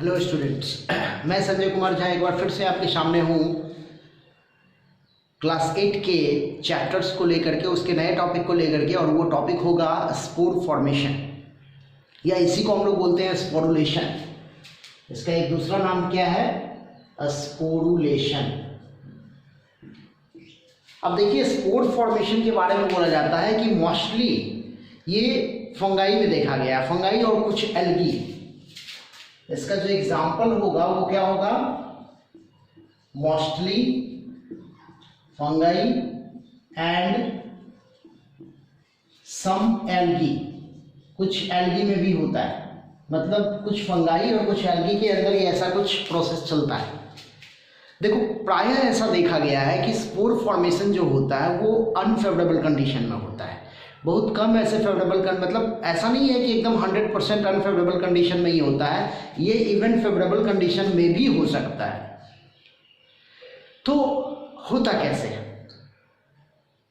Hello students, मैं संजय कुमार झा एक बार फिर से आपके सामने हूँ क्लास 8 के चैप्टर्स को लेकर के, उसके नए टॉपिक को लेकर के। और वो टॉपिक होगा स्पोर फॉर्मेशन, या इसी को हम लोग बोलते हैं स्पोरुलेशन। इसका एक दूसरा नाम क्या है? स्पोरुलेशन। अब देखिए, स्पोर फॉर्मेशन के बारे में बोला जाता है कि मोस्टली ये फंगाई में देखा गया है, फंगाई और कुछ एल्गी। इसका जो एग्जाम्पल होगा वो क्या होगा? Mostly fungi and some algae. कुछ एल्गी में भी होता है, मतलब कुछ फंगाई और कुछ एल्गी के अंदर ही ऐसा कुछ प्रोसेस चलता है। देखो, प्रायः ऐसा देखा गया है कि स्पोर फॉर्मेशन जो होता है वो अनफेवरेबल कंडीशन में होता है। बहुत कम ऐसे फेवरेबल मतलब ऐसा नहीं है कि एकदम 100% अनफेवरेबल कंडीशन में ही होता है, ये इवन फेवरेबल कंडीशन में भी हो सकता है। तो होता कैसे है?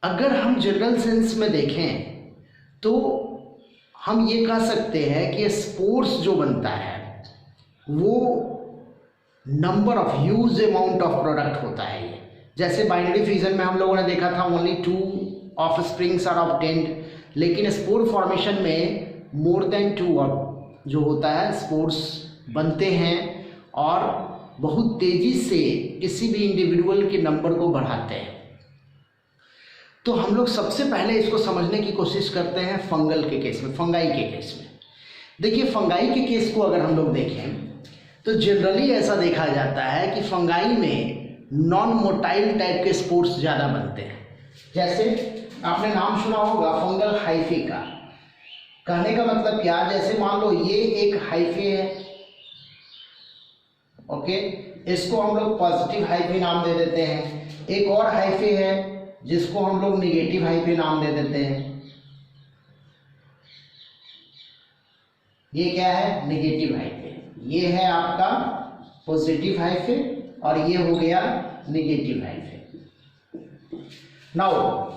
अगर हम जनरल सेंस में देखें तो हम ये कह सकते हैं कि स्पोर्स जो बनता है वो number of huge amount of product होता है। ये जैसे बाइनरी फ्यूजन में हम लोगों ने देखा था ओनली 2 ऑफस्प्रिंग्स आर ऑब्टेन्ड, लेकिन स्पोर फॉर्मेशन में मोर देन 2 जो होता है स्पोर्स बनते हैं और बहुत तेजी से किसी भी इंडिविजुअल के नंबर को बढ़ाते हैं। तो हम लोग सबसे पहले इसको समझने की कोशिश करते हैं फंगल के केस में, फंगाई के केस में। देखिए, फंगाई के केस को अगर हम लोग देखें तो जनरली ऐसा देखा जाता है कि फंगाई में नॉन मोटाइल टाइप के स्पोर्स ज़्यादा बनते हैं। जैसे आपने नाम सुना होगा फंगल हाइफे का। कहने का मतलब क्या? जैसे मान लो ये एक हाइफे है, ओके, इसको हम लोग पॉजिटिव हाइफे नाम दे देते हैं। एक और हाइफे है जिसको हम लोग निगेटिव हाइफे नाम दे देते हैं। ये क्या है? Negative hyphae. ये है आपका पॉजिटिव हाइफे और ये हो गया negative hyphae. Now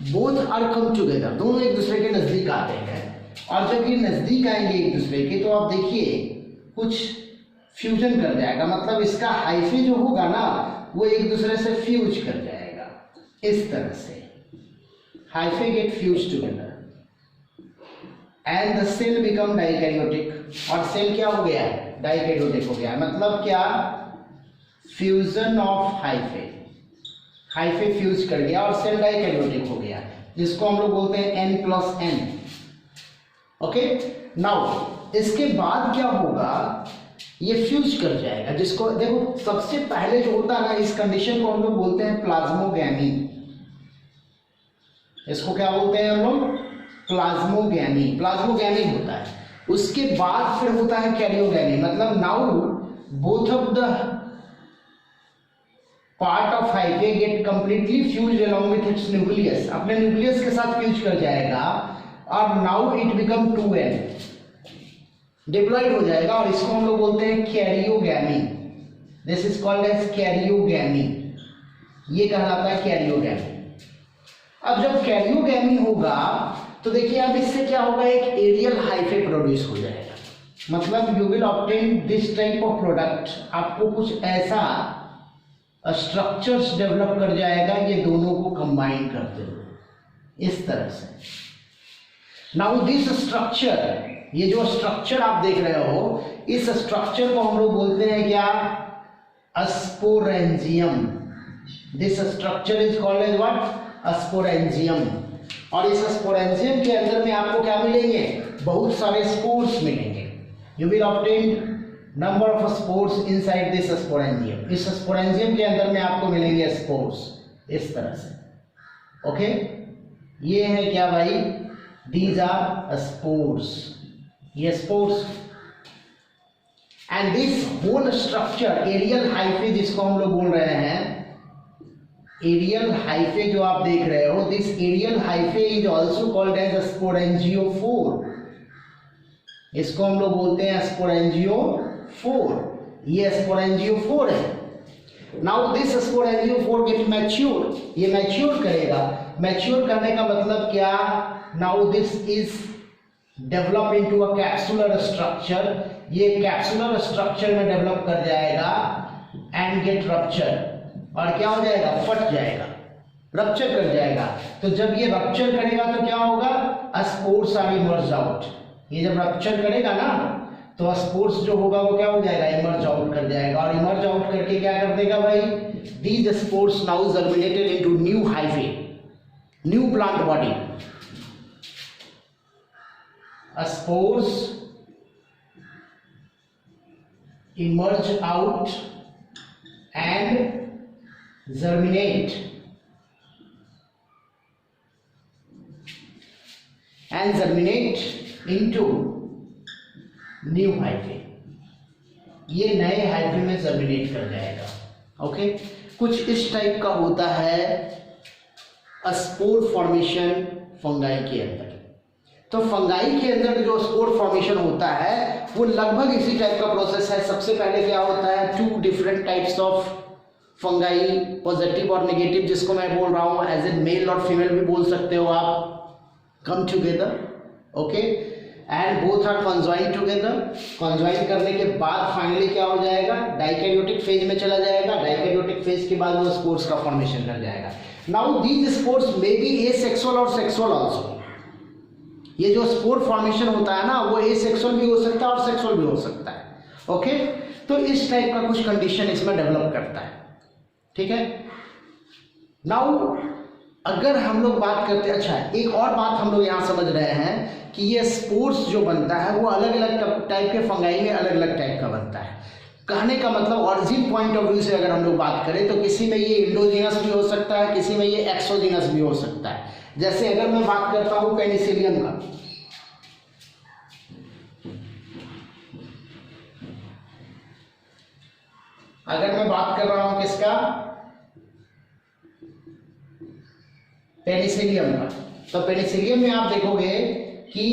both are come together, दोनों एक दूसरे के नजदीक आते हैं। और जब ये नजदीक आएंगे एक दूसरे के तो आप देखिए कुछ फ्यूजन कर जाएगा, मतलब इसका हाइफे जो होगा ना वो एक दूसरे से फ्यूज कर जाएगा। इस तरह से hyphae get fuse together and the cell become dikaryotic. और सेल क्या हो गया? डाइकैरियोटिक हो गया। मतलब क्या? Fusion of hyphae, hyphae fuse कर गया और सेल डाइकैरियोटिक हो गया, जिसको हम लोग बोलते हैं N+N। ओके, नाउ इसके बाद क्या होगा? ये फ्यूज कर जाएगा, जिसको देखो सबसे पहले जो होता है ना, इस कंडीशन को हम लोग बोलते हैं प्लाज्मोगैमी। इसको क्या बोलते हैं हम लोग? प्लाज्मोगैमी। प्लाज्मोगैमी होता है। उसके बाद फिर होता है कैरियोगैमी। मतलब now both of the part of hyphae get completely fuse along with its nucleus, अपने न्यूक्लियस के साथ फ्यूज कर जाएगा और now it become 2N, diploid हो जाएगा। और इसको हम लोग बोलते हैं karyogamy. This is called as karyogamy. ये कहलाता है कैरियोगैमी। अब जब कैरियोगैमी होगा तो देखिए अब इससे क्या होगा? एक एरियल हाइफे प्रोड्यूस हो जाएगा। मतलब you will obtain this type of product. आपको कुछ ऐसा स्ट्रक्चर्स डेवलप कर जाएगा ये दोनों को कंबाइन करते हुए, इस तरह से। नाउ दिस स्ट्रक्चर, ये जो स्ट्रक्चर आप देख रहे हो, इस स्ट्रक्चर को हम लोग बोलते हैं क्या? Sporangium. This structure is called as what? Sporangium. और इस स्पोरेंजियम के अंदर में आपको क्या मिलेंगे? बहुत सारे स्पोर्स मिलेंगे। You will obtain number of spores inside this sporangium. इस स्पोरेंजियम के अंदर में आपको मिलेंगे स्पोर्स, इस तरह से। ओके, ये है क्या भाई? दीज आर स्पोर्स, ये spores. And this whole structure aerial hyphae, जिसको हम लोग बोल रहे हैं एरियल हाइफे जो आप देख रहे हो, this aerial hyphae is also called as sporangiophore. इसको हम लोग बोलते हैं स्पोरेंजियोफोर। ये स्पोरेंजियोफोर है। Now this sporangiophore get mature, ये मैच्योर करेगा। मैच्योर करने का मतलब क्या? Now this is develop into a capsular structure ये कैप्सुलर स्ट्रक्चर में डेवलप कर जाएगा एंड गेट रप्चर, और क्या हो जाएगा, फट जाएगा, रप्चर कर जाएगा। तो जब ये रप्चर करेगा तो क्या होगा, स्पोर्स आर इमर्ज आउट। ये जब रप्चर करेगा ना तो स्पोर्स जो होगा वो क्या हो जाएगा, इमर्ज आउट कर जाएगा, और इमर्ज आउट करके क्या कर देगा भाई, these spores now germinated into new hyphae, new plant body. Spores emerge out and germinate into new hyphae। ये नए हाइफे में जर्मिनेट कर जाएगा। ओके, कुछ इस टाइप का होता है स्पोर फॉर्मेशन फंगाई के अंदर। तो फंगाई के अंदर जो स्पोर फॉर्मेशन होता है वो लगभग इसी टाइप का प्रोसेस है। सबसे पहले क्या होता है, 2 different types of fungi, positive और नेगेटिव, जिसको मैं बोल रहा हूँ एज ए मेल और फीमेल भी बोल सकते हो आप, come together. Okay, and both are conjoin together. Conjoin करने के बाद फाइनली क्या हो जाएगा, डाइकैरियोटिक फेज में चला जाएगा। डाइकैरियोटिक फेज के बाद वो स्पोर्स का फॉर्मेशन कर जाएगा। Now these spores may be asexual और सेक्सुअल आल्सो। ये जो स्पोर फॉर्मेशन होता है ना वो एसेक्सुअल भी हो सकता है और सेक्सुअल भी हो सकता है। ओके, तो इस टाइप का कुछ कंडीशन इसमें डेवलप करता है। ठीक है, नाउ अगर हम लोग बात करते हैं, अच्छा एक और बात हम लोग यहाँ समझ रहे हैं कि ये स्पोर्स जो बनता है वो अलग अलग टाइप के फंगाई में अलग अलग टाइप का बनता है। कहने का मतलब ऑरिजिन पॉइंट ऑफ व्यू से अगर हम लोग बात करें तो किसी में ये इंडोजीनस भी हो सकता है, किसी में ये एक्सोजीनस भी हो सकता है। जैसे अगर मैं बात करता हूं पेनिसिलियम का, अगर मैं बात कर रहा हूं किसका, पेनिसिलियम का, तो पेनिसिलियम में आप देखोगे कि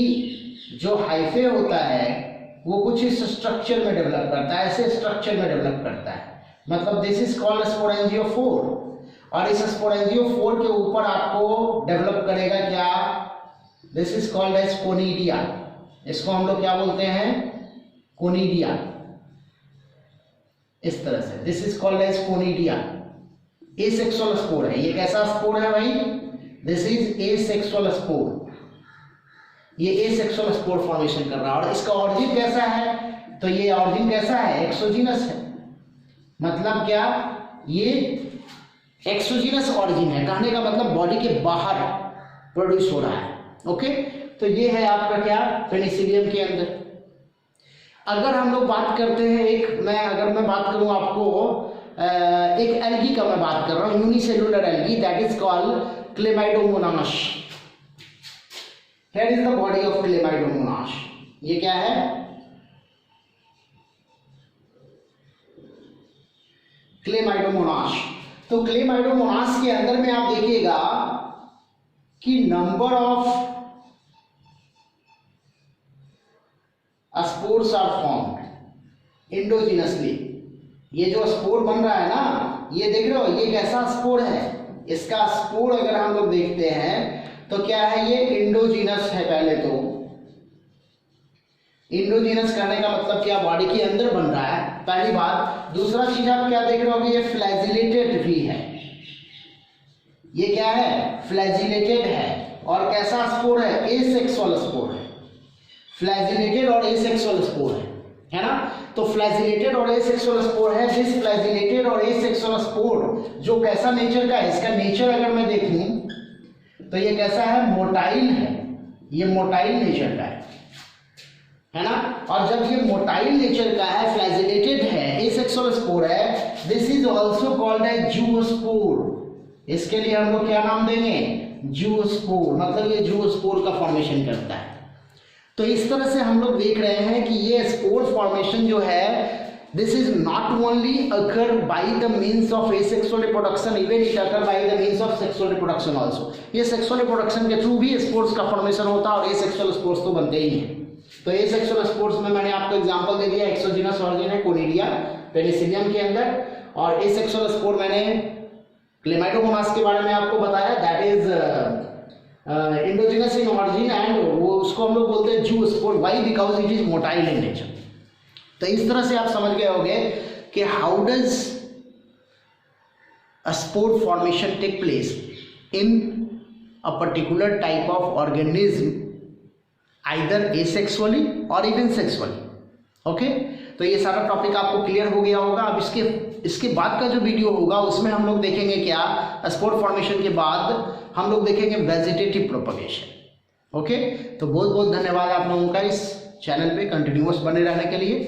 जो हाइफे होता है वो कुछ इस स्ट्रक्चर में डेवलप करता है, ऐसे स्ट्रक्चर में डेवलप करता है। मतलब दिस इज कॉल्ड स्पोरेंजियोफोर, और इस स्पोरेंजियोफोर के ऊपर आपको डेवलप करेगा क्या, this is called as conidia. इसको हम लोग क्या बोलते हैं, कोनिडिया। इस तरह से this is called as conidia. Asexual spore है। ये कैसा स्पोर है भाई, दिस इज एसेक्सुअल स्पोर। ये एसेक्सुअल स्पोर फॉर्मेशन कर रहा है। और इसका ऑरिजिन कैसा है, तो ये ऑरिजिन कैसा है, एक्सोजीनस है। मतलब क्या, ये एक्सोजीनस ऑरिजिन है। कहने का मतलब बॉडी के बाहर प्रोड्यूस हो रहा है। ओके, तो ये है आपका क्या, पेनिसिलियम के अंदर। अगर हम लोग बात करते हैं अगर मैं बात करूं आपको एक एल्गी का मैं बात कर रहा हूं, unicellular algae, that is called Chlamydomonas. Here is the body of Chlamydomonas. ये क्या है, क्लेमाइडोमोनास। तो क्लेमाइडोमोनास के अंदर में आप देखिएगा कि number of spores are formed endogenously. ये जो स्पोर बन रहा है ना, ये देख रहे हो, ये कैसा स्पोर है, इसका स्पोर अगर हम लोग देखते हैं तो क्या है, ये इंडोजिनस है। पहले तो इंडोजिनस करने का मतलब क्या, बॉडी के अंदर बन रहा है, पहली बात। दूसरा चीज आप क्या देख रहे हो कि ये फ्लैजिलेटेड भी है। ये क्या है, फ्लैजिलेटेड है। और कैसा स्पोर है, एसेक्सुअल स्पोर है। फ्लैजिलेटेड और एसेक्सुअल स्पोर है ना। तो फ्लैजिलेटेड और एसेक्सुअल स्पोर है। दिस फ्लैजिलेटेड और एसेक्सुअल स्पोर जो कैसा नेचर का है, इसका नेचर अगर मैं देखूं तो ये कैसा है, मोटाइल है। ये मोटाइल नेचर का है ना। और जब ये मोटाइल नेचर का है, फ्लैजिलेटेड है, एसेक्सुअल स्पोर है, this is also called as zoospore. इसके लिए हम लोग क्या नाम देंगे, जूओस्पोर। मतलब ये जूओस्पोर का फॉर्मेशन करता है। तो इस तरह से हम लोग देख रहे हैं कि ये स्पोर फॉर्मेशन जो है, this is not only occur by the means of asexual reproduction, even it occur by the means of sexual reproduction also। ये sexual reproduction के थ्रू भी स्पोर्स का फॉर्मेशन होता है, और asexual स्पोर्स तो बनते ही हैं। तो asexual स्पोर्स में मैंने आपको एग्जांपल दे दिया, एक्सोजिनस ऑरिजिन है कोनिडिया पेनिसिलियम के अंदर, और asexual स्पोर मैंने क्लेमाइडोमोनास के बारे में आपको बताया, that is endogenous in origin, and वो उसको हम लोग बोलते हैं zoospore. Why, because it is motile in nature. तो इस तरह से आप समझ गए होंगे कि how does a spore formation take place in a particular type of organism either asexually और इवन सेक्सुअली। ओके, तो ये सारा टॉपिक आपको क्लियर हो गया होगा। अब इसके बाद का जो वीडियो होगा उसमें हम लोग देखेंगे क्या, स्पोर फॉर्मेशन के बाद हम लोग देखेंगे वेजिटेटिव प्रोपगेशन। ओके, तो बहुत बहुत धन्यवाद आप लोगों का इस चैनल पे कंटिन्यूअस बने रहने के लिए।